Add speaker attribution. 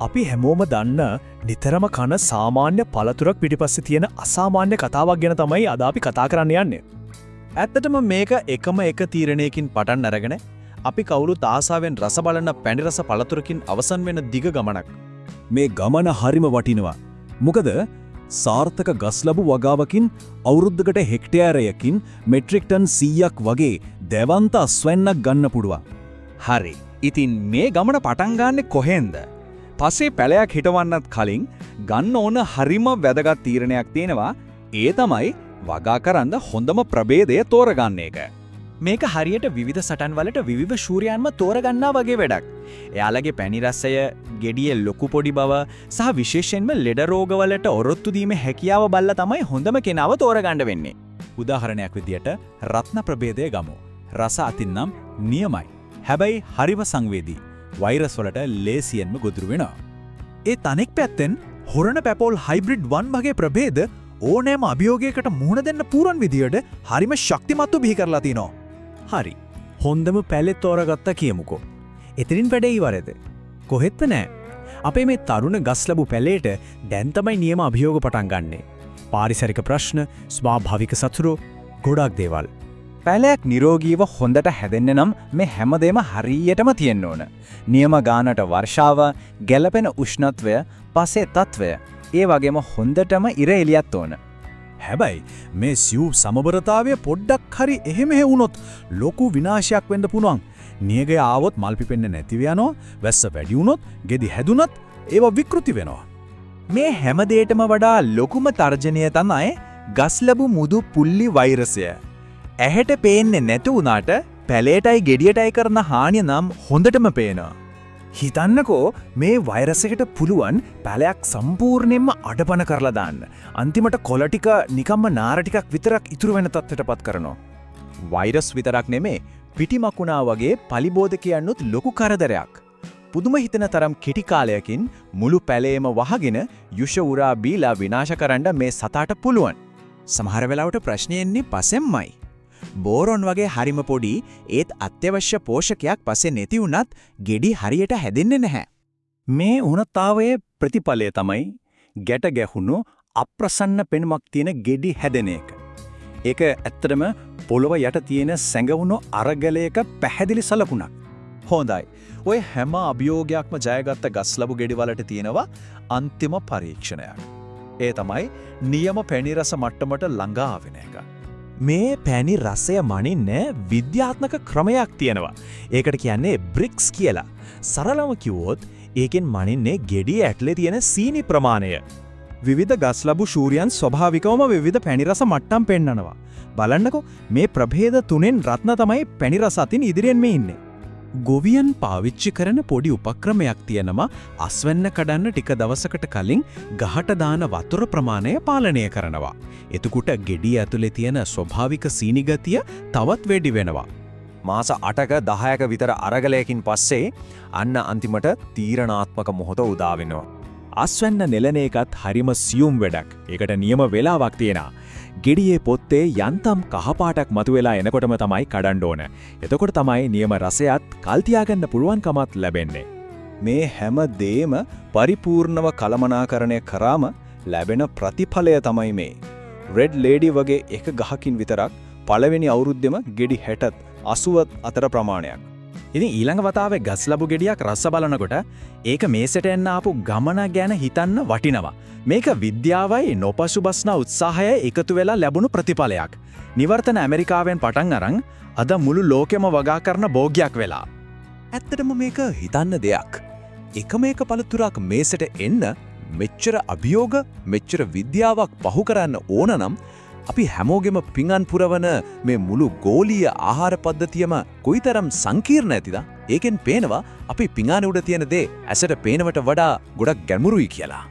Speaker 1: අපි හැමෝම දන්න නිතරම කන සාමාන්‍ය පළතුරක් පිටිපස්සේ තියෙන අසාමාන්‍ය කතාවක් ගැන තමයි අද අපි කතා කරන්න යන්නේ.
Speaker 2: ඇත්තටම මේක එකම එක තීරණයකින් පටන් අරගෙන අපි කවුරුත් ආසාවෙන් රස බලන පැණි රස පළතුරකින් අවසන් වෙන දිග ගමනක්.
Speaker 3: මේ ගමන හරිම වටිනවා. මොකද සාර්ථක ගස්ලබු වගාවකින් අවුරුද්දකට හෙක්ටයාරයකින් මෙට්‍රික් ටන් 100ක් වගේ දෙවන්ත අස්වැන්නක් ගන්න පුළුවන්.
Speaker 2: හරි. ඉතින් මේ ගමන පටන් ගන්නෙ කොහෙන්ද? පස්සේ පැලයක් හිටවන්නත් කලින් ගන්න ඕන හරිම වැදගත් තීරණයක් තියෙනවා. ඒ තමයි වගා කරන්න හොඳම ප්‍රභේදය තෝරගන්න එක. මේක හරියට විවිධ සටන් වලට විවිධ ශූරයන්ම තෝරගන්නා වගේ වැඩක්. එයාලගේ පැණි රසය, ගෙඩියේ ලොකු පොඩි බව සහ විශේෂයෙන්ම ලෙඩ රෝගවලට ඔරොත්තු දීමේ හැකියාව බලලා තමයි හොඳම කෙනාව තෝරගන්න වෙන්නේ.
Speaker 3: උදාහරණයක් විදියට රත්න ප්‍රභේදය ගමු. රස අතින්නම් නියමයි. හැබැයි හරිම සංවේදී. වෛරස් වලට ලේසියෙන්ම ගොදුරු වෙනවා.
Speaker 1: ඒ තනෙක් පැත්තෙන් හොරණ පැපෝල් හයිබ්‍රිඩ් 1 වගේ ප්‍රභේද ඕනෑම අභියෝගයකට මුහුණ දෙන්න පුරන් විදියට හරිම ශක්තිමත්ව බිහි කරලා තිනවා.
Speaker 3: හරි. හොඳම පැලෙත් තෝරගත්තා කියමුකෝ.
Speaker 1: එතනින් වැඩේ ඉවරද? කොහෙත්ම නෑ. අපේ මේ තරුණ ගස්ලබු පැලේට දැන් තමයි නියම අභියෝග පටන් ගන්නෙ. පාරිසරික ප්‍රශ්න, ස්වාභාවික සතුරු, ගොඩක් දේවල්.
Speaker 2: පැලයක් නිරෝගීව හොඳට හැදෙන්න නම් මේ හැමදේම හරියටම තියෙන්න ඕන. නියම ගානට වර්ෂාව, ගැළපෙන උෂ්ණත්වය, පසේ තත්වය, ඒ වගේම හොඳටම ඉර එළියත් ඕන.
Speaker 3: හැබැයි මේ සිව් සමබරතාවය පොඩ්ඩක් හරි එහෙම වුණොත් ලොකු විනාශයක් වෙන්න පුළුවන්. නියගය ආවොත් මල් පිපෙන්න නැතිව යනවා, වැස්ස වැඩි වුණොත් ගෙඩි හැදුනත් ඒව විකෘති වෙනවා.
Speaker 2: මේ හැමදේටම වඩා ලොකුම තර්ජනය තමයි ගස්ලබු මුදු පුල්ලි වෛරසය. ඇහැට පේන්නේ නැතු වුණාට පැලේටයි ගෙඩියටයි කරන හානිය නම් හොඳටම පේනවා.
Speaker 1: හිතන්නකෝ මේ වෛරසයකට පුළුවන් පැලයක් සම්පූර්ණයෙන්ම අඩපණ කරලා දාන්න. අන්තිමට කොළ ටික නිකම්ම නාර ටිකක් විතරක් ඉතුරු වෙන තත්ත්වයටපත් කරනවා.
Speaker 2: වෛරස් විතරක් නෙමේ පිටිමකුණා වගේ පලිබෝධකයන්නුත් ලොකු කරදරයක්. පුදුම හිතන තරම් කෙටි කාලයකින් මුළු පැලේම වහගෙන යුෂ උරා බීලා විනාශ කරන්න මේ සතාට පුළුවන්. සමහර වෙලාවට ප්‍රශ්නේ එන්නේ පසෙන්මයි. බෝරොන් වගේ හරිම පොඩි ඒත් අත්‍යවශ්‍ය පෝෂකයක් පස්සේ නැති වුණත් ගෙඩි හරියට හැදෙන්නේ නැහැ.
Speaker 3: මේ උණතාවයේ ප්‍රතිඵලය තමයි ගැට ගැහුණු අප්‍රසන්න පෙනුමක් තියෙන ගෙඩි හැදෙන එක. ඒක ඇත්තටම පොළොව යට තියෙන සැඟවුණු අරගලයක පැහැදිලි සලකුණක්.
Speaker 2: හොඳයි. ඔය හැම අභියෝගයක්ම ජයගත්ත ගස්ලබු ගෙඩි වලට තියෙනවා අන්තිම පරීක්ෂණයක්. ඒ තමයි නියම පැණි රස මට්ටමට ළඟා වෙන එක.
Speaker 1: මේ පැණි රසය මනින්න විද්‍යාත්මක ක්‍රමයක් තියෙනවා. ඒකට කියන්නේ බ්‍රික්ස් කියලා. සරලව කිව්වොත් ඒකෙන් මනින්නේ ගෙඩිය ඇටලේ තියෙන සීනි ප්‍රමාණය.
Speaker 2: විවිධ ගස්ලබු ශූරයන් ස්වභාවිකවම විවිධ පැණි රස මට්ටම් පෙන්නනවා. බලන්නකෝ මේ ප්‍රභේද තුනෙන් රත්න තමයි පැණි රස අතින් ඉදිරියෙන් ඉන්නේ.
Speaker 3: ගොවියන් පාවිච්චි කරන පොඩි උපක්‍රමයක් තියෙනවා අස්වැන්න කඩන්න ටික දවසකට කලින් ගහට දාන වතුර ප්‍රමාණය පාලනය කරනවා. එතකොට ගෙඩිය ඇතුලේ තියෙන ස්වභාවික සීනි ගතිය තවත් වැඩි වෙනවා.
Speaker 2: මාස 8ක 10ක විතර අරගලයකින් පස්සේ අන්න අන්තිමට තීරණාත්මක මොහොත උදා වෙනවා.
Speaker 3: අස්වැන්න නෙලන එකත් හරිම සියුම් වැඩක්. ඒකට නියම වේලාවක් තියෙනවා. ගෙඩියේ පොත්තේ යන්තම් කහපාටක් මතුවෙලා එනකොටම තමයි කඩන්න ඕන. එතකොට තමයි නියම රසයත් කල් තියාගන්න පුළුවන්කමත් ලැබෙන්නේ.
Speaker 2: මේ හැම දෙයක්ම පරිපූර්ණව කළමනාකරණය කරාම ලැබෙන ප්‍රතිඵලය තමයි මේ. රෙඩ් ලේඩි වගේ එක ගහකින් විතරක් පළවෙනි අවුරුද්දෙම ගෙඩි 60ත් 80ත් අතර ප්‍රමාණයක්.
Speaker 1: ඉතින් ඊළඟ වතාවේ ගස්ලබු ගෙඩියක් රස බලනකොට ඒක මේසෙට එන්න ආපු ගමන ගැන හිතන්න වටිනවා. මේක විද්‍යාවයි නොපසුබස්න උත්සාහයයි එකතු වෙලා ලැබුණු ප්‍රතිඵලයක්. නිවර්තන ඇමරිකාවෙන් පටන් අරන් අද මුළු ලෝකෙම වගා කරන භෝගයක් වෙලා.
Speaker 2: ඇත්තටම මේක හිතන්න දෙයක්. එකම එක පළතුරක් මේසෙට එන්න මෙච්චර අභියෝග මෙච්චර විද්‍යාවක් පහු කරන්න ඕන නම් අපි හැමෝගෙම පිඟන් පුරවන මේ මුළු ගෝලීය ආහාර පද්ධතියම කොයිතරම් සංකීර්ණ ඇතිද? ඒකෙන් පේනවා අපි පිඟානේ උඩ තියෙන දේ ඇසට පේනවට වඩා ගොඩක් ගැඹුරුයි කියලා.